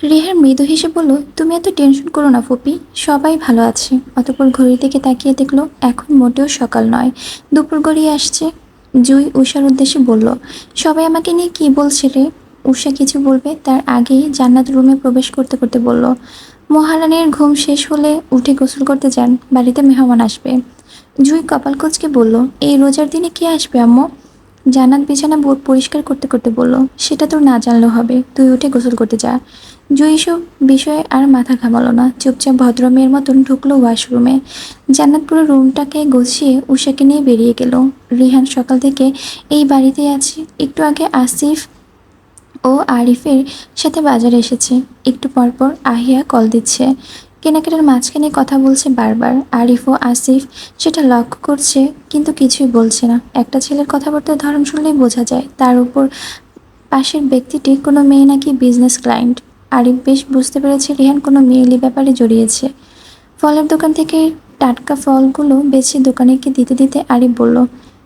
রেহার মৃদু হেসে বলল, তুমি এত টেনশন করো না ফুপি, সবাই ভালো আছে। অতঃপর ঘড়ির দিকে তাকিয়ে দেখলো এখন মোটেও সকাল নয়, দুপুর গড়িয়ে আসছে। জুই উষার উদ্দেশ্যে বলল, সবাই আমাকে নিয়ে কি বলছে রে? উষা কিছু বলবে তার আগেই জান্নাত রুমে প্রবেশ করতে করতে বলল, মহারানীর ঘুম শেষ হলে উঠে গোসল করতে যান, বাড়িতে মেহমান আসবে। জুই কপাল কুঁচকে বলল, এই রোজার দিনে কে আসবে আম্মু? জান্নাত বিছানা পরিষ্কার করতে করতে বলল, সেটা তোর না জানলেও হবে, তুই উঠে গোসল করতে যা। জুই এসব বিষয়ে আর মাথা ঘামালো না, চুপচাপ ভদ্র মেয়ের মতন ঢুকলো ওয়াশরুমে। জান্নাত পুরো রুমটাকে গুছিয়ে উষাকে নিয়ে বেরিয়ে গেল। রিহান সকাল থেকে এই বাড়িতেই আছে, একটু আগে আসিফ ও আরিফের সাথে বাজারে এসেছে। একটু পরপর আহিয়া কল দিচ্ছে, কেনাকাটার মাঝখানে কথা বলছে বারবার। আরিফ ও আসিফ সেটা লক্ষ্য করছে কিন্তু কিছুই বলছে না। একটা ছেলের কথাবার্তার ধরন শুনলেই বোঝা যায়, তার উপর পাশের ব্যক্তিটি কোনো মেয়ে নাকি বিজনেস ক্লায়েন্ট। আরিফ বেশ বুঝতে পেরেছে রিহান কোনো মেয়েলি ব্যাপারে জড়িয়েছে। ফলের দোকান থেকে টাটকা ফলগুলো বেছে দোকানিকে দিতে দিতে আরিফ বলল,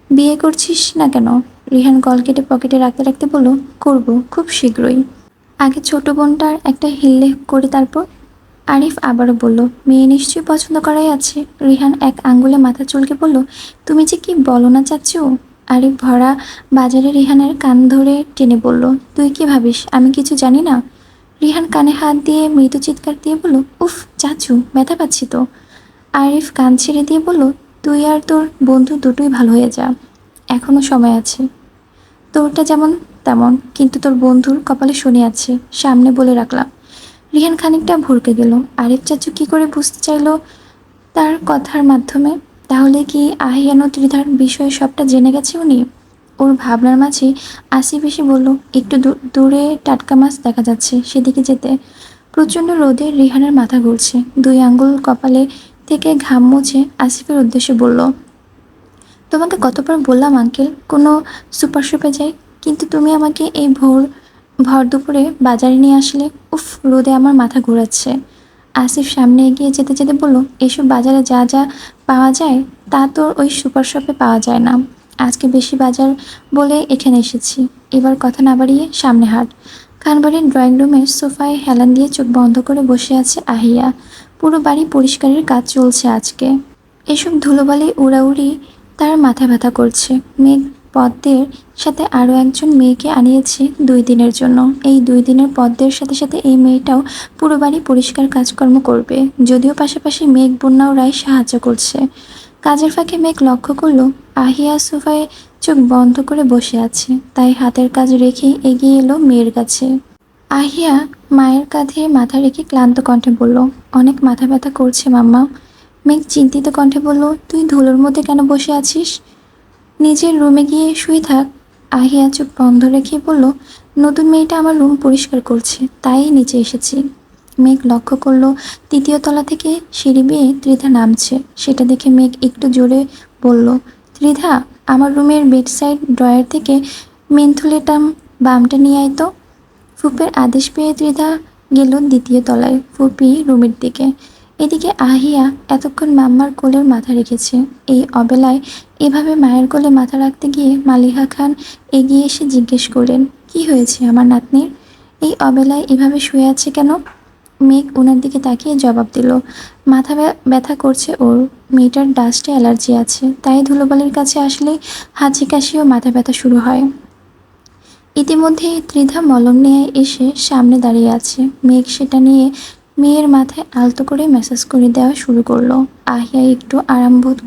বিয়ে করছিস না কেন? রিহান কল কেটে পকেটে রাখতে রাখতে বলল, করব, খুব শীঘ্রই। আগে ছোট বোনটার একটা হিল্লে করে তারপর। আরিফ আবারও বলল, মেয়ে নিশ্চয়ই পছন্দ করাই আছে। রিহান এক আঙ্গুলে মাথা চুলকে বলল, তুমি যে কি বলো না চাচ্চু। আরিফ ভরা বাজারে রিহানের কান ধরে টেনে বলল, তুই কি ভাবিস আমি কিছু জানি না? রিহান কানে হাত দিয়ে মৃদু চিৎকার দিয়ে বলল, উফ চাচু, ব্যথা পাচ্ছি তো। আরিফ কান ছেড়ে দিয়ে বলল, তুই আর তোর বন্ধু দুটোই ভালো হয়ে যা, এখনো সময় আছে। তোরটা যেমন তেমন, কিন্তু তোর বন্ধুর কপালে শনি আছে, সামনে বলে রাখলাম। রিহান খানিকটা ভরকে গেল। আরিফ চাচু কি করে বুঝতে চাইল তার কথার মাধ্যমে? তাহলে কি আহিয়ান ও ত্রিধার বিষয়ে সবটা জেনে গেছে উনি? ওর ভাবনার মাঝে আসিফ এসে বলল, একটু দূরে টাটকা মাছ দেখা যাচ্ছে, সেদিকে যেতে। প্রচণ্ড রোদে রিহানের মাথা ঘুরছে। দুই আঙ্গুল কপালে থেকে ঘাম মুছে আসিফের উদ্দেশ্যে বলল, তোমাকে কতবার বললাম আঙ্কেল কোনো সুপার শপে যাই, কিন্তু তুমি আমাকে এই ভর দুপুরে বাজারে নিয়ে আসলে। উফ, রোদে আমার মাথা ঘোরাচ্ছে। আসিফ সামনে এগিয়ে যেতে যেতে বলল, এসব বাজারে যা যা পাওয়া যায় তা তোর ওই সুপার শপে পাওয়া যায় না। আজকে বেশি বাজার বলে এখানে এসেছি, এবার কথা না বাড়িয়ে সামনে হাঁট। খানবাড়ির ড্রয়িং রুমের সোফায় হেলান দিয়ে চোখ বন্ধ করে বসে আছে আহিয়া। পুরো বাড়ি পরিষ্কারের কাজ চলছে আজকে। এসব ধুলোবালি উড়াউড়ি তার মাথা ব্যথা করছে। মেঘ পদ্মের সাথে আরও একজন মেয়েকে আনিয়েছে 2 দিনের জন্য। এই 2 দিনের পদ্মের সাথে সাথে এই মেয়েটাও পুরো বাড়ি পরিষ্কার কাজকর্ম করবে, যদিও পাশাপাশি মেঘ বন্যা ও রায় সাহায্য করছে। কাজের ফাঁকে মেঘ লক্ষ্য করলো আহিয়া সোফায় চোখ বন্ধ করে বসে আছে, তাই হাতের কাজ রেখে এগিয়ে এলো মেয়ের কাছে। আহিয়া মায়ের কাঁধে মাথা রেখে ক্লান্ত কণ্ঠে বলল, অনেক মাথা ব্যথা করছে মাম্মা। মেঘ চিন্তিত কণ্ঠে বলল, তুই ধুলোর মধ্যে কেন বসে আছিস? নিজের রুমে গিয়ে শুয়ে থাক। আহিয়া চোখ বন্ধ রেখে বলল, নতুন মেয়েটা আমার রুম পরিষ্কার করছে, তাই নিচে এসেছি। মেঘ লক্ষ্য করলো 3য় তলা থেকে সিঁড়ি বেয়ে ত্রিধা নামছে। সেটা দেখে মেঘ একটু জোরে বলল, ত্রিধা, আমার রুমের বেডসাইড ড্রয়ার থেকে মেন্থুলেটাম বামটা নিয়ে আয় তো। ফুপের আদেশ পেয়ে ত্রিধা গেল 2য় তলায় ফুপি রুমের দিকে। এদিকে আহিয়া এতক্ষণ মাম্মার কোলের মাথা রেখেছে। এই অবেলায় এভাবে মায়ের কোলে মাথা রাখতে গিয়ে মালিহা খান এগিয়ে এসে জিজ্ঞেস করলেন, কি হয়েছে আমার নাতনির? এই অবেলায় এভাবে শুয়ে আছে কেন? মেঘ ওনার দিকে তাকিয়ে জবাব দিল, মাথা ব্যথা করছে ওর, মেয়েটার ডাস্টে অ্যালার্জি আছে, তাই ধুলোবালির কাছে আসলেই হাঁচি কাশি ও মাথা ব্যথা শুরু হয়। ইতিমধ্যেই ত্রিধা মলম নিয়ে এসে সামনে দাঁড়িয়ে আছে। মেঘ সেটা নিয়ে মেয়ের মাথায় আলতো করে ম্যাসাজ করে দেওয়া শুরু করলো। আহিয়া একটু আরামবোধ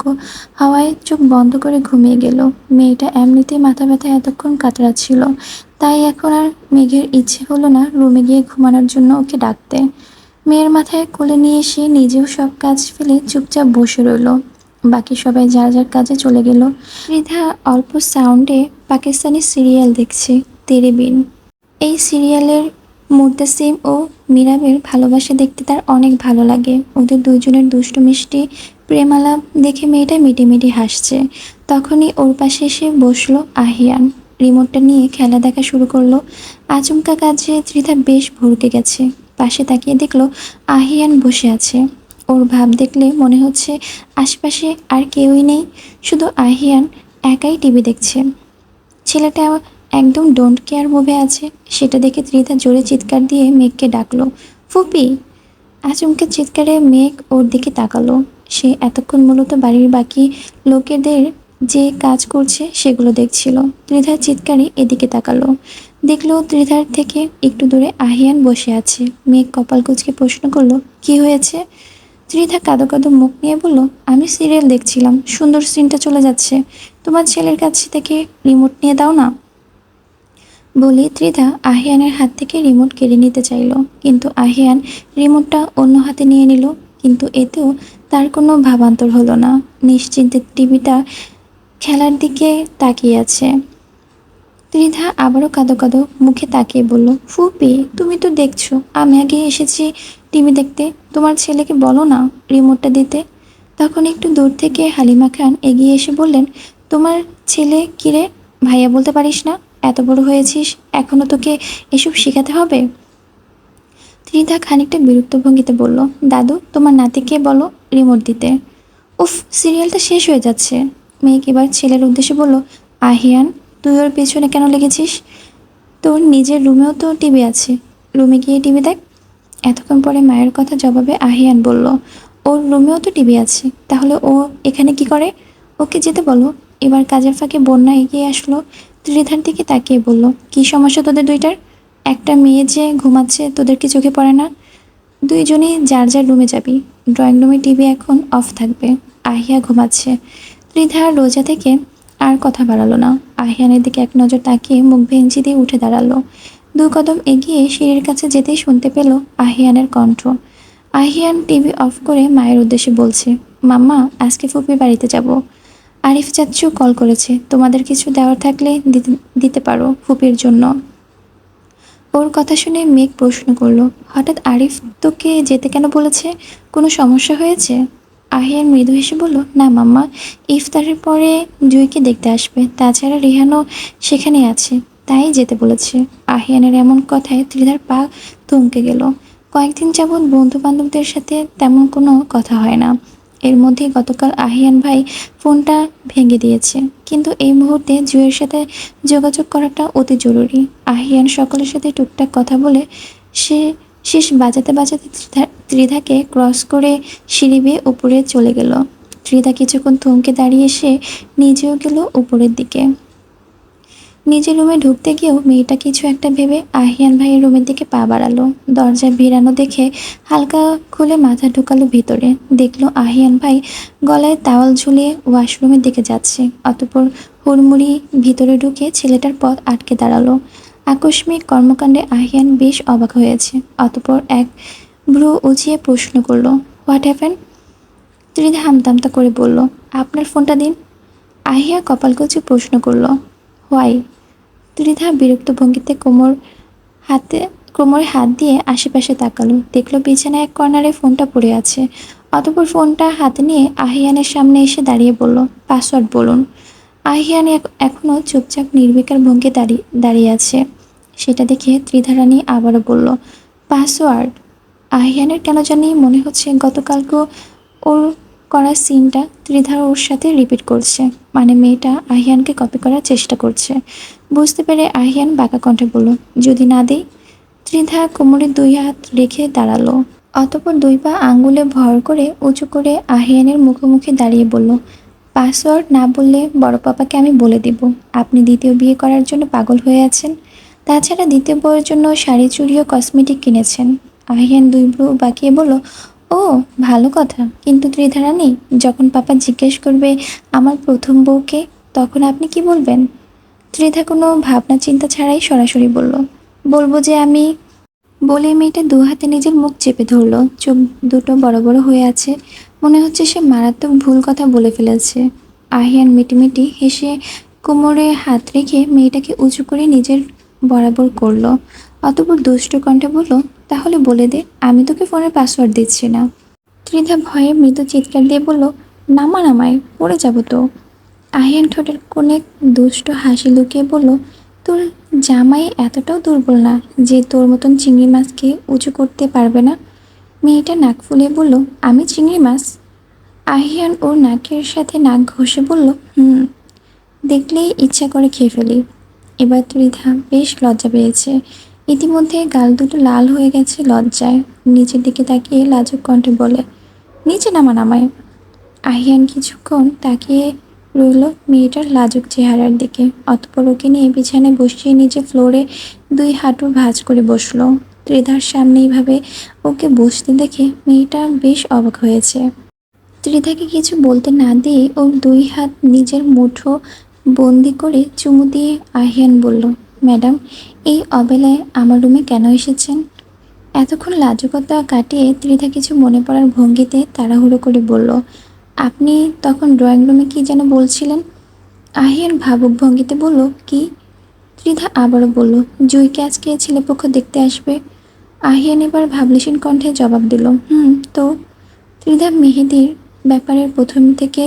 হওয়ায় চোখ বন্ধ করে ঘুমিয়ে গেল। মেয়েটা এমনিতেই মাথা ব্যথা এতক্ষণ কাতরাচ্ছিল, তাই এখন আর মেঘের ইচ্ছে হলো না রুমে গিয়ে ঘুমানোর জন্য ওকে ডাকতে। মেয়ের মাথায় কোলে নিয়ে এসে নিজেও সব কাজ ফেলে চুপচাপ বসে রইল। বাকি সবাই যার যার কাজে চলে গেল। ত্রিধা অল্প সাউন্ডে পাকিস্তানি সিরিয়াল দেখছে, তেরে বিন। এই সিরিয়ালের মুর্তাসিম ও মীরাবের ভালোবাসা দেখতে তার অনেক ভালো লাগে। ওদের দুজনের দুষ্টু মিষ্টি প্রেমালাপ দেখে মেয়েটা মিটিমিটি হাসছে। তখনই ওর পাশে এসে বসলো আহিয়ান। রিমোটটা নিয়ে খেলা দেখা শুরু করলো। আচমকা কাজে ত্রিধা বেশ ভড়কে গেছে। পাশে তাকিয়ে দেখলো আহিয়ান বসে আছে। ওর ভাব দেখলে মনে হচ্ছে আশপাশে আর কেউই নেই, শুধু আহিয়ান একাই টিভি দেখছে। ছেলেটা একদম ডোন্ট কেয়ার মুভে আছে। সেটা দেখে ত্রিধা জোরে চিৎকার দিয়ে মেঘকে ডাকলো, ফুপি। আচমকে চিৎকারে মেঘ ওর দিকে তাকালো। সে এতক্ষণ মূলত বাড়ির বাকি লোকেদের যে কাজ করছে সেগুলো দেখছিল। ত্রিধার চিৎকারে এদিকে তাকালো, দেখলো ত্রিধার থেকে একটু দূরে আহিয়ান বসে আছে। মেঘ কপাল কুঁচকে প্রশ্ন করলো, কি হয়েছে? ত্রিধা কাঁদো কাঁদো মুখ নিয়ে বলল, আমি সিরিয়াল দেখছিলাম, সুন্দর সিনটা চলে যাচ্ছে, তোমার ছেলের কাছ থেকে রিমোট নিয়ে দাও না। বলে ত্রিধা আহিয়ানের হাত থেকে রিমোট কেড়ে নিতে চাইল, কিন্তু আহিয়ান রিমোটটা অন্য হাতে নিয়ে নিল। কিন্তু এতেও তার কোনো ভাবান্তর হলো না। নিশ্চিন্তে টিভিটা খেলার দিকে তাকিয়ে আছে। ত্রিধা আবারও কাঁদো কাঁদো মুখে তাকিয়ে বলল, ফুপি তুমি তো দেখছো আমি আগে এসেছি টিভি দেখতে, তোমার ছেলেকে বলো না রিমোটটা দিতে। তখন একটু দূর থেকে হালিমা খান এগিয়ে এসে বললেন, তোমার ছেলে কিরে, ভাইয়া বলতে পারিস না? এত বড় হয়েছিস, এখনো তোকে এসব শেখাতে হবে? ত্রিধা খানিকটা বিরক্ত ভঙ্গিতে বলল, দাদু তোমার নাতিকে বলো রিমোট দিতে। উফ, সিরিয়ালটা শেষ হয়ে যাচ্ছে। মেয়ে এবার ছেলের উদ্দেশ্যে বলল, আহিয়ান তুই ওর পেছনে কেন লেগেছিস? তোর নিজের রুমেও তো টিভি আছে, রুমে গিয়ে টিভি দেখ। এতক্ষণ পরে মায়ের কথা জবাবে আহিয়ান বলল, ওর রুমেও তো টিভি আছে, তাহলে ও এখানে কি করে? ওকে যেতে বলো। এবার কাজের ফাঁকে বন্যা এগিয়ে আসলো। ত্রিধার দিকে তাকিয়ে বলল, কি সমস্যা তোদের দুইটার? একটা মেয়ে যে ঘুমাচ্ছে তোদের কি চোখে পড়ে না? দুইজনই যার যার রুমে যাবি। ড্রয়িং রুমে টিভি এখন অফ থাকবে। আহিয়া ঘুমাচ্ছে। ত্রিধা রোজা থেকে আর কথা বাড়ালো না। আহিয়ানের দিকে এক নজর তাকিয়ে মুখ ভেঙচি দিয়ে উঠে দাঁড়ালো। দু কদম এগিয়ে সিঁড়ির কাছে যেতেই শুনতে পেল আহিয়ানের কণ্ঠ। আহিয়ান টিভি অফ করে মায়ের উদ্দেশ্যে বলছে, মাম্মা আজকে ফুপির বাড়িতে যাব। আরিফ চাচ্চু কল করেছে, তোমাদের কিছু দেওয়ার থাকলে দিতে দিতে পারো ফুপির জন্য। ওর কথা শুনে মেঘ প্রশ্ন করলো, হঠাৎ আরিফ তোকে যেতে কেন বলেছে? কোনো সমস্যা হয়েছে? আহিয়ান মৃদু হেসে বলল, না মাম্মা, ইফতারের পরে জুইকে দেখতে আসবে, তাছাড়া রিহানও সেখানেই আছে, তাই যেতে বলেছে। আহিয়ানের এমন কথায় ত্রিধার পা থমকে গেল। কয়েকদিন যাবৎ বন্ধু বান্ধবদের সাথে তেমন কোনো কথা হয় না। এর মধ্যেই গতকাল আহিয়ান ভাই ফোনটা ভেঙে দিয়েছে, কিন্তু এই মুহূর্তে জুয়ের সাথে যোগাযোগ করাটা অতি জরুরি। আহিয়ান সকলের সাথে টুকটাক কথা বলে সে শেষ বাজাতে বাজাতে ত্রিধাকে ক্রস করে সিঁড়ি বেয়ে উপরে চলে গেল। ত্রিধা কিছুক্ষণ থমকে দাঁড়িয়ে সে নিজেও গেল উপরের দিকে। নিজের রুমে ঢুকতে গিয়েও মেয়েটা কিছু একটা ভেবে আহিয়ান ভাইয়ের রুমের দিকে পা বাড়ালো। দরজা ভিড়ানো দেখে হালকা খুলে মাথা ঢুকালো ভিতরে। দেখলো আহিয়ান ভাই গলায় তাওয়াল ঝুলিয়ে ওয়াশরুমের দিকে যাচ্ছে। অতঃপর হুড়মুড়ি ভিতরে ঢুকে ছেলেটার পথ আটকে দাঁড়ালো। আকস্মিক কর্মকাণ্ডে আহিয়ান বেশ অবাক হয়েছে। অতঃপর এক ভ্রু উঁচিয়ে প্রশ্ন করলো, হোয়াট হ্যাপেন? ত্রিধা হামতামতা করে বলল, আপনার ফোনটা দিন। আহিয়া কপাল কুঁচে প্রশ্ন করলো, হোয়াই? ত্রিধা বিরক্ত ভঙ্গিতে কোমরে হাত দিয়ে আশেপাশে তাকালো। দেখলো বিছানায় এক কর্নারে ফোনটা পড়ে আছে। অতঃপর ফোনটা হাতে নিয়ে আহিয়ানের সামনে এসে দাঁড়িয়ে বলল, পাসওয়ার্ড বলুন। আহিয়ান এখনো চুপচাপ নির্বিকার ভঙ্গি দাঁড়িয়ে আছে। সেটা দেখে ত্রিধা রানী আবারও বলল, পাসওয়ার্ড। আহিয়ানের কেন জানি মনে হচ্ছে গতকালকেও ওর করা সিনটা ত্রিধা ওর সাথে রিপিট করছে, মানে মেয়েটা আহিয়ানকে কপি করার চেষ্টা করছে। বুঝতে পেরে আহিয়ান বাঁকা কণ্ঠে বলল, যদি না দেই? ত্রিধা কোমরে দুই হাত রেখে দাঁড়ালো। অতঃপর দুই পা আঙ্গুলে ভর করে উঁচু করে আহিয়ানের মুখোমুখি দাঁড়িয়ে বলল, পাসওয়ার্ড না বললে বড় পাপাকে আমি বলে দিব আপনি দ্বিতীয় বিয়ে করার জন্য পাগল হয়ে আছেন। তাছাড়া দ্বিতীয় বউয়ের জন্য শাড়ি চুড়ি ও কসমেটিক কিনেছেন। আহিয়ান দুই ভ্রু বাঁকিয়ে বলল, ও ভালো কথা, কিন্তু ত্রিধা রানী যখন পাপা জিজ্ঞেস করবে আমার প্রথম বউকে, তখন আপনি কি বলবেন? ত্রিধা কোনো ভাবনা চিন্তা ছাড়াই সরাসরি বলল, বলবো যে আমি। বলে মেয়েটা দু হাতে নিজের মুখ চেপে ধরলো। চোখ দুটো বড় বড় হয়ে আছে, মনে হচ্ছে সে মারাত্মক ভুল কথা বলে ফেলেছে। আহিয়ান মিটিমিটি হেসে কোমরে হাত রেখে মেয়েটাকে উঁচু করে নিজের বরাবর করলো। অতঃপর দুষ্ট কণ্ঠে বলল, তাহলে বলে দে, আমি তোকে ফোনের পাসওয়ার্ড দিচ্ছি না। ত্রিধা ভয়ে মৃদু চিৎকার দিয়ে বলল, নামা নামায় পড়ে যাব তো। আহিয়ান ঠোঁটের কোণে দুষ্ট হাসি লুকিয়ে বলল, তোর জামাই এতটাও দুর্বল না যে তোর মতন চিংড়ি মাছকে উঁচু করতে পারবে না। মেয়েটা নাক ফুলিয়ে বলল, আমি চিংড়ি মাছ? আহিয়ান ওর নাকের সাথে নাক ঘষে বলল, দেখলেই ইচ্ছা করে খেয়ে ফেলি। এবার ত্রিধা বেশ লজ্জা পেয়েছে। ইতিমধ্যে গাল দুটো লাল হয়ে গেছে লজ্জায়। নিচের দিকে তাকিয়ে লাজুক কণ্ঠে বলে, নিচে নামান আমায়। আহিয়ান কিছুক্ষণ তাকিয়ে রইল মেয়েটার লাজুক চেহারার দিকে। অতঃপর ওকে নিয়ে বিছানায় বসিয়ে নিজে ফ্লোরে 2 হাঁটু ভাঁজ করে বসলো। ত্রিধার সামনে এইভাবে ওকে বসতে দেখে মেয়েটা বেশ অবাক হয়েছে। ত্রিধাকে কিছু বলতে না দিয়ে ওর 2 হাত নিজের মুঠো বন্দি করে চুমু দিয়ে আহিয়ান বলল, ম্যাডাম, এই অবেলায় আমার রুমে কেন এসেছেন? এতক্ষণ লাজুকতা কাটিয়ে ত্রিধা কিছু মনে পড়ার ভঙ্গিতে তাড়াহুড়ো করে বলল, আপনি তখন ড্রয়িং রুমে কি যেন বলছিলেন? আহিয়ান ভাবুক ভঙ্গিতে বলল, কি? ত্রিধা আবারও বলল, জুইকে আজকে ছেলেপক্ষ দেখতে আসবে। আহিয়ান এবার ভাবলেশীন কণ্ঠে জবাব দিল, তো? ত্রিধা মেহেদির ব্যাপারে প্রথম থেকে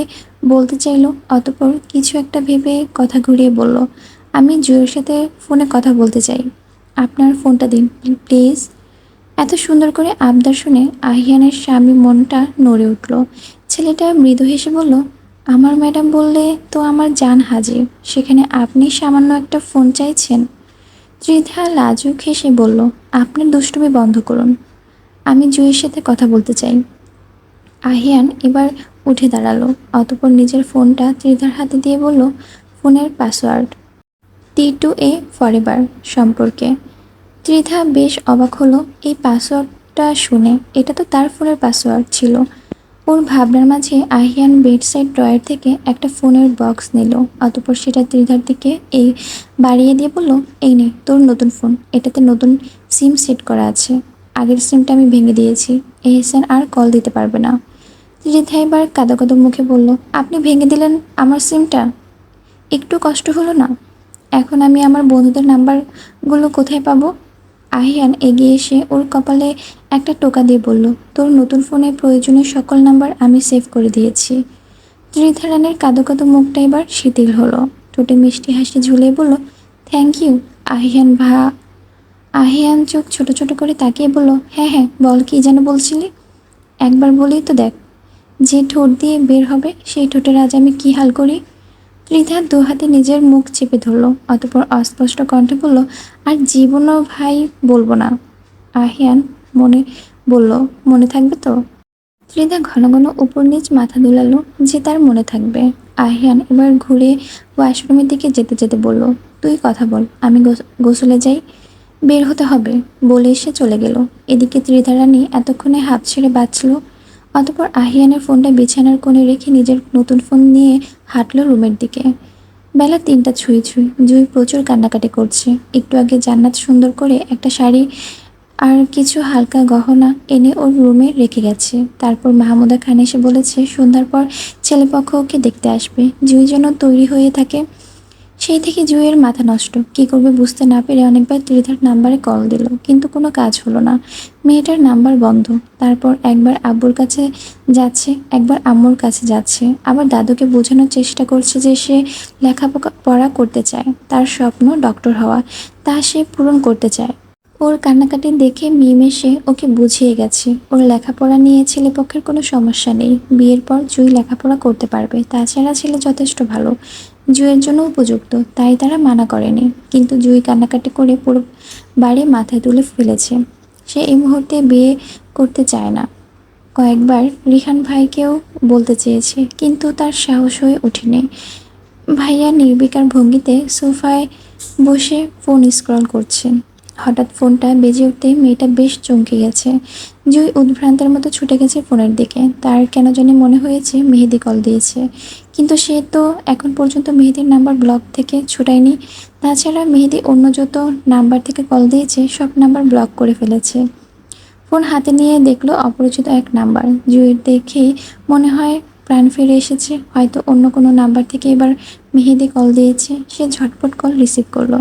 বলতে চাইল, অতঃপর কিছু একটা ভেবে কথা ঘুরিয়ে বলল, আমি জুইয়ের সাথে ফোনে কথা বলতে চাই। আপনার ফোনটা দিন প্লিজ। এত সুন্দর করে আবদার শুনে আহিয়ানের স্বামী মনটা নড়ে উঠল। ছেলেটা মৃদু হেসে বলল, আমার ম্যাডাম বললে তো আমার জান হাজির, সেখানে আপনি সামান্য একটা ফোন চাইছেন? ত্রিধা লাজুক হেসে বলল, আপনার দুষ্টুমি বন্ধ করুন, আমি জুইয়ের সাথে কথা বলতে চাই। আহিয়ান এবার উঠে দাঁড়ালো। অতঃপর নিজের ফোনটা ত্রিধার হাতে দিয়ে বলল, ফোনের পাসওয়ার্ড T2A ফরএভার সম্পর্কে। ত্রিধা বেশ অবাক হলো এই পাসওয়ার্ডটা শুনে। এটা তো তার ফোনের পাসওয়ার্ড ছিল। ওর ভাবনার মাঝে আহিয়ান বেডসাইড ড্রয়ার থেকে একটা ফোনের বক্স নিল। অতঃপর সেটা ত্রিধার দিকে বাড়িয়ে দিয়ে বলল, এই নে তোর নতুন ফোন, এটাতে নতুন সিম সেট করা আছে। আগের সিমটা আমি ভেঙে দিয়েছি, এহসান আর কল দিতে পারবে না। ত্রিধা এবার কাঁদো কাঁদো মুখে বলল, আপনি ভেঙে দিলেন আমার সিমটা? একটু কষ্ট হলো না? এখন আমি আমার বন্ধুদের নাম্বারগুলো কোথায় পাবো? আহিয়ান এগিয়ে এসে ওর কপালে একটা টোকা দিয়ে বলল, তোর নতুন ফোনে প্রয়োজনীয় সকল নাম্বার আমি সেভ করে দিয়েছি। ত্রিধা রানের কাঁদো কাঁদো মুখটা এবার শিথিল হলো। ঠোঁটে মিষ্টি হাসি ঝুলিয়ে বলল, থ্যাংক ইউ আহিয়ান আহিয়ান চোখ ছোট ছোট করে তাকিয়ে বলল, হ্যাঁ হ্যাঁ বল, কি যেন বলছিলি? একবার বলেই তো দেখ, যে ঠোঁট দিয়ে বের হবে সেই ঠোঁটের আজ আমি কি হাল করি। ত্রিধা 2 হাতে নিজের মুখ চেপে ধরল। অতঃপর অস্পষ্ট কণ্ঠে বলল, আর জীবনও ভাই বলবো না। আহিয়ান মনে বলল, মনে থাকবে তো? ত্রিধা ঘন ঘন উপর নিচ মাথা দুলালো যে তার মনে থাকবে। আহিয়ান এবার ঘুরে ওয়াশরুমের দিকে যেতে যেতে বলল, তুই কথা বল, আমি গোসলে যাই। বের হতে হবে বলে এসে চলে গেল। এদিকে ত্রিধা রানী এতক্ষণে হাঁপ ছেড়ে বাঁচল। অতঃপর আহিয়ানের ফোনটা বিছানার কোণে রেখে নিজের নতুন ফোন নিয়ে হাঁটলো রুমের দিকে। বেলা 3টা ছুঁই ছুঁই। জুই প্রচুর কান্নাকাটি করছে। একটু আগে জান্নাত সুন্দর করে একটা শাড়ি আর কিছু হালকা গহনা এনে ওর রুমে রেখে গেছে। তারপর মাহমুদা খান এসে বলেছে সন্ধ্যার পর ছেলেপক্ষ ওকে দেখতে আসবে। জুই যেন তৈরি হয়ে থাকে। সেই থেকে জুইয়ের মাথা নষ্ট। কি করবে বুঝতে না পেরে অনেকবার ত্রিধার নাম্বারে কল দিল, কিন্তু কোনো কাজ হলো না। মেয়েটার নাম্বার বন্ধ। তারপর একবার আব্বুর কাছে যাচ্ছে, একবার আম্মুর কাছে যাচ্ছে, আবার দাদুকে বোঝানোর চেষ্টা করছে যে সে লেখাপড়া করতে চায়, তার স্বপ্ন ডক্টর হওয়া, তা সে পূরণ করতে চায়। ওর কান্নাকাটি দেখে মিমেসে ওকে বুঝিয়ে গেছে ওর লেখাপড়া নিয়ে ছেলেপক্ষের কোনো সমস্যা নেই। বিয়ের পর জুই লেখাপড়া করতে পারবে, তাছাড়া ছেলে যথেষ্ট ভালো, জুইয়ের জন্য উপযুক্ত, তাই তারা মানা করেনি। কিন্তু জুই কান্নাকাটি করে পুরো বাড়ি মাথায় তুলে ফেলেছে। সে এই মুহূর্তে বিয়ে করতে চায় না। কয়েকবার রিহান ভাইকেও বলতে চেয়েছে, কিন্তু তার সাহস হয়ে ওঠেনি। ভাইয়া নির্বিকার ভঙ্গিতে সোফায় বসে ফোন স্ক্রল করছে। হঠাৎ ফোনটা বেজে উঠতেই মেয়েটা বেশ চমকে গেছে। জুই উদ্ভ্রান্তের মতো ছুটে গেছে ফোনের দিকে। তার কেন জানি মনে হয়েছে মেহেদি কল দিয়েছে, কিন্তু সে তো এখন পর্যন্ত মেহেদির নাম্বার ব্লক থেকে ছুটায়নি। তাছাড়া মেহেদি অন্য যত নাম্বার থেকে কল দিয়েছে সব নাম্বার ব্লক করে ফেলেছে। ফোন হাতে নিয়ে দেখলো অপরিচিত এক নাম্বার। জুইয়ের দেখেই মনে হয় প্রাণ ফিরে এসেছে, হয়তো অন্য কোনো নাম্বার থেকে এবার মেহেদি কল দিয়েছে। সে ঝটপট কল রিসিভ করলো।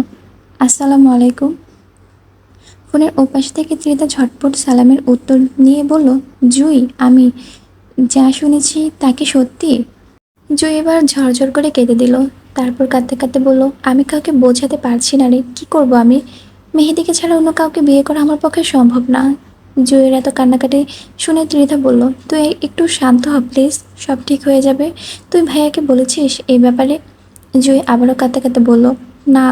আসসালামু আলাইকুম। ফোনের ওপাশ থেকে ত্রিধা ঝটপট সালামের উত্তর নিয়ে বলল, জুই, আমি যা শুনেছি তা কি সত্যি? জুই এবার ঝরঝর করে কেঁদে দিল। তারপর কাঁদতে কাঁদতে বলল, আমি কাউকে বোঝাতে পারছি না রে, কি করব আমি? মেহেদিকে ছাড়া অন্য কাউকে বিয়ে করা আমার পক্ষে সম্ভব না। জুইয়ের এত কান্নাকাটি শুনে ত্রিধা বলল, তুই একটু শান্ত হ প্লিজ, সব ঠিক হয়ে যাবে। তুই ভাইয়াকে বলেছিস এই ব্যাপারে? জুই আবারও কাঁদতে কাঁদতে বলল, না,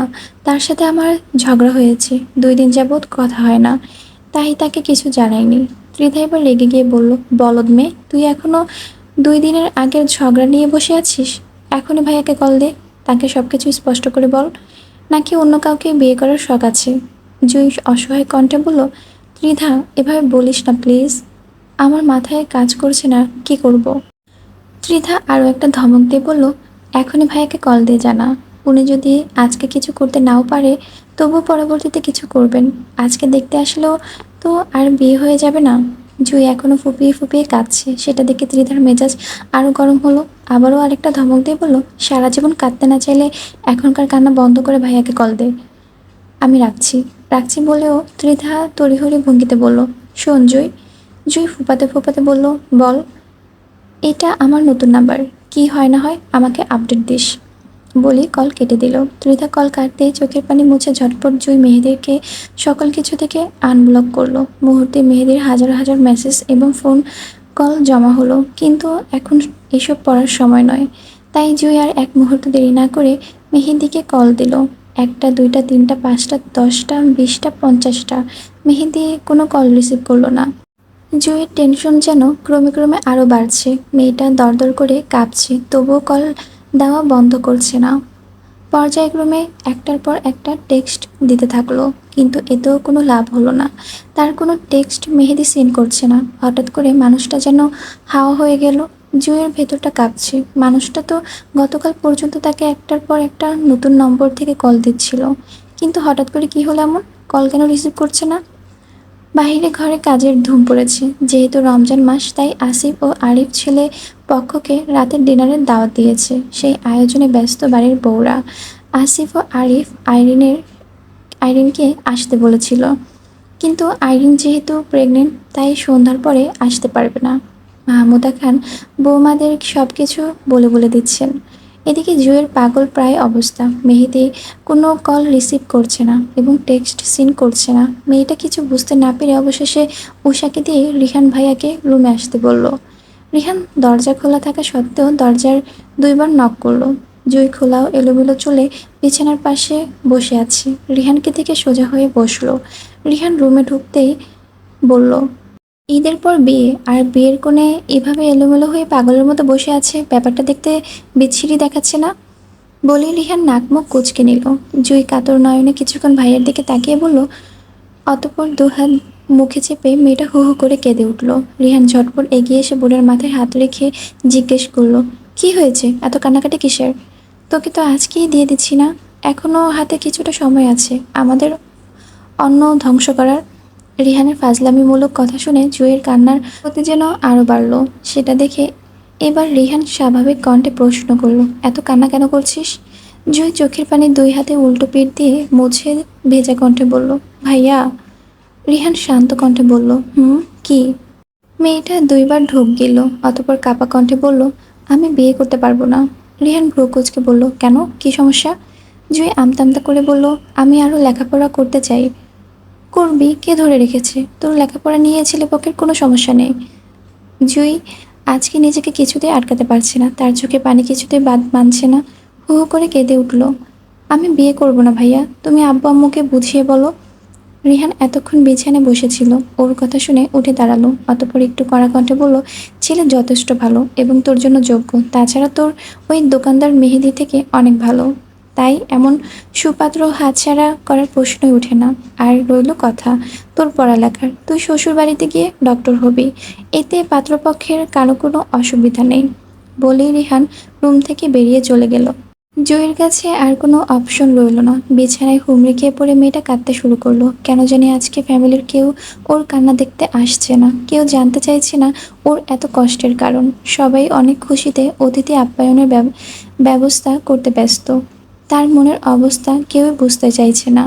তার সাথে আমার ঝগড়া হয়েছে, 2 দিন যাবৎ কথা হয় না, তাই তাকে কিছু জানাইনি। ত্রিধা এবার রেগে গিয়ে বলল, বলদ মেয়ে, তুই এখনো 2 দিনের আগের ঝগড়া নিয়ে বসে আছিস? এখনই ভাইয়াকে কল দে, তাকে সব কিছু স্পষ্ট করে বল। নাকি অন্য কাউকে বিয়ে করার শখ আছে? জুই অসহায় কণ্ঠে বলল, ত্রিধা এভাবে বলিস না প্লিজ, আমার মাথায় কাজ করছে না, কি করব। ত্রিধা আরও একটা ধমক দিয়ে বলল, এখনই ভাইয়াকে কল দিয়ে জানা। উনি যদি আজকে কিছু করতে নাও পারে, তবুও পরবর্তীতে কিছু করবেন। আজকে দেখতে আসলেও তো আর বিয়ে হয়ে যাবে না। জুই এখনও ফুপিয়ে ফুপিয়ে কাঁদছে, সেটা দেখে ত্রিধার মেজাজ আরও গরম হলো। আবারও আরেকটা ধমক দিয়ে বলল, সারা জীবন কাঁদতে না চাইলে এখনকার কান্না বন্ধ করে ভাইয়াকে কল দে। আমি রাখছি। রাখছি বলেও ত্রিধা তড়িঘড়ি ভঙ্গিতে বলল, শোন জুই। জুই ফুপাতে ফুপাতে বলল, বল। এটা আমার নতুন নাম্বার, কি হয় না হয় আমাকে আপডেট দিস। বলি কল কেটে দিল। ত্রিধা কল কাটতেই চোখের পানি মুছে ঝটপট জুই মেহেদিরকে সকল কিছু থেকে আনব্লক করলো। মুহূর্তে মেহেদির হাজার হাজার মেসেজ এবং ফোন কল জমা হলো, কিন্তু এখন এসব পড়ার সময় নয়। তাই জুই আর এক মুহূর্ত দেরি না করে মেহেদিকে কল দিল। একটা, দুইটা, তিনটা, পাঁচটা, 10টা, 20টা, 50টা। মেহেদি কোনো কল রিসিভ করলো না। জুঁইয়ের টেনশন যেন ক্রমে ক্রমে আরও বাড়ছে। মেয়েটা দরদর করে কাঁপছে, তবুও কল দেওয়া বন্ধ করছে না। পর্যায়ক্রমে একটার পর একটা টেক্সট দিতে থাকলো, কিন্তু এতেও কোনো লাভ হলো না। তার কোনো টেক্সট মেহেদি সিন করছে না। হঠাৎ করে মানুষটা যেন হাওয়া হয়ে গেল। জুঁইয়ের ভেতরটা কাঁপছে। মানুষটা তো গতকাল পর্যন্ত তাকে একটার পর একটা নতুন নম্বর থেকে কল দিচ্ছিল, কিন্তু হঠাৎ করে কি হলো এমন? কল কেন রিসিভ করছে না? বাহিরে ঘরে কাজের ধুম পড়েছে। যেহেতু রমজান মাস, তাই আসিফ ও আরিফ ছেলে পক্ষকে রাতের ডিনারের দাওয়াত দিয়েছে। সেই আয়োজনে ব্যস্ত বাড়ির বউরা। আসিফ ও আরিফ আইরিনকে আসতে বলেছিল, কিন্তু আইরিন যেহেতু প্রেগনেন্ট, তাই সন্ধ্যার পরে আসতে পারবে না। মাহমুদা খান বৌমাদের সব কিছু বলে বলে দিচ্ছেন। এদিকে জুয়ের পাগল প্রায় অবস্থা। মেহেদি কোনো কল রিসিভ করছে না এবং টেক্সট সিন করছে না। মেয়েটা কিছু বুঝতে না পেরে অবশেষে উষাকে দিয়ে রিহান ভাইয়াকে রুমে আসতে বলল। রিহান দরজা খোলা থাকা সত্ত্বেও দরজার 2বার নক করলো। জুই খোলাও এলোমেলো চুলে বিছানার পাশে বসে আছে। রিহানকে থেকে সোজা হয়ে বসলো। রিহান রুমে ঢুকতেই বলল, ঈদের পর বিয়ে, আর বিয়ের কোণে এভাবে এলোমেলো হয়ে পাগলের মতো বসে আছে, ব্যাপারটা দেখতে বিচ্ছিরি দেখাচ্ছে না? বলেই রিহান নাক মুখ কুঁচকে নিল। জুই কাতর নয়নে কিছুক্ষণ ভাইয়ের দিকে তাকিয়ে বলল, অতঃপর দুহাত মুখে চেপে মেয়েটা হু হু করে কেঁদে উঠল। রিহান ঝটপট এগিয়ে এসে বোনের মাথায় হাত রেখে জিজ্ঞেস করলো, কি হয়েছে, এত কান্নাকাটি কিসের? তোকে তো আজকেই দিয়ে দিচ্ছি না, এখনও হাতে কিছুটা সময় আছে আমাদের অন্ন ধ্বংস করার। রিহানের ফাজলামিমূলক কথা শুনে জুঁইয়ের কান্নার প্রতি যেন আরও বাড়ল। সেটা দেখে এবার রিহান স্বাভাবিক কণ্ঠে প্রশ্ন করল, এত কান্না কেন করছিস? জুঁই চোখের পানি 2 হাতে উল্টো পিঠ দিয়ে মুছে ভেজা কণ্ঠে বলল, ভাইয়া। রিহান শান্ত কণ্ঠে বলল, কি? মেয়েটা 2বার ঢোক গেল, অতঃপর কাপা কণ্ঠে বলল, আমি বিয়ে করতে পারবো না। রিহান ভ্রু কুঁচকে বলল, কেন, কি সমস্যা? জুঁই আমতা আমতা করে বলল, আমি আরও লেখাপড়া করতে চাই। করবি, কে ধরে রেখেছে? তোর লেখাপড়া নিয়ে ছেলেপক্ষের কোনো সমস্যা নেই। জুই আজকে নিজেকে কিছুতেই আটকাতে পারছে না। তার চোখে পানি কিছুতেই বাদ মানছে না। হু হু করে কেঁদে উঠল, আমি বিয়ে করব না ভাইয়া, তুমি আব্বু আম্মুকে বুঝিয়ে বলো। রিহান এতক্ষণ বিছানায় বসেছিল, ওর কথা শুনে উঠে দাঁড়ালো। অতঃপর একটু কড়া কণ্ঠে বলল, ছেলে যথেষ্ট ভালো এবং তোর জন্য যোগ্য। তাছাড়া তোর ওই দোকানদার মেহেদি থেকে অনেক ভালো। তাই এমন সুপাত্র হাতছাড়া করার প্রশ্নই ওঠে না। আর রইল কথা তোর পড়ালেখার, তুই শ্বশুর বাড়িতে গিয়ে ডক্টর হবি, এতে পাত্রপক্ষের কারো কোনো অসুবিধা নেই। বলেই রিহান রুম থেকে বেরিয়ে চলে গেল। জুঁইয়ের কাছে আর কোনো অপশন রইল না। বিছানায় হুমড়ি খেয়ে পড়ে মেয়েটা কাঁদতে শুরু করলো। কেন জানি আজকে ফ্যামিলির কেউ ওর কান্না দেখতে আসছে না, কেউ জানতে চাইছে না ওর এত কষ্টের কারণ। সবাই অনেক খুশিতে অতিথি আপ্যায়নের ব্যবস্থা করতে ব্যস্ত। তার মনের অবস্থা কেউই বুঝতে চাইছে না।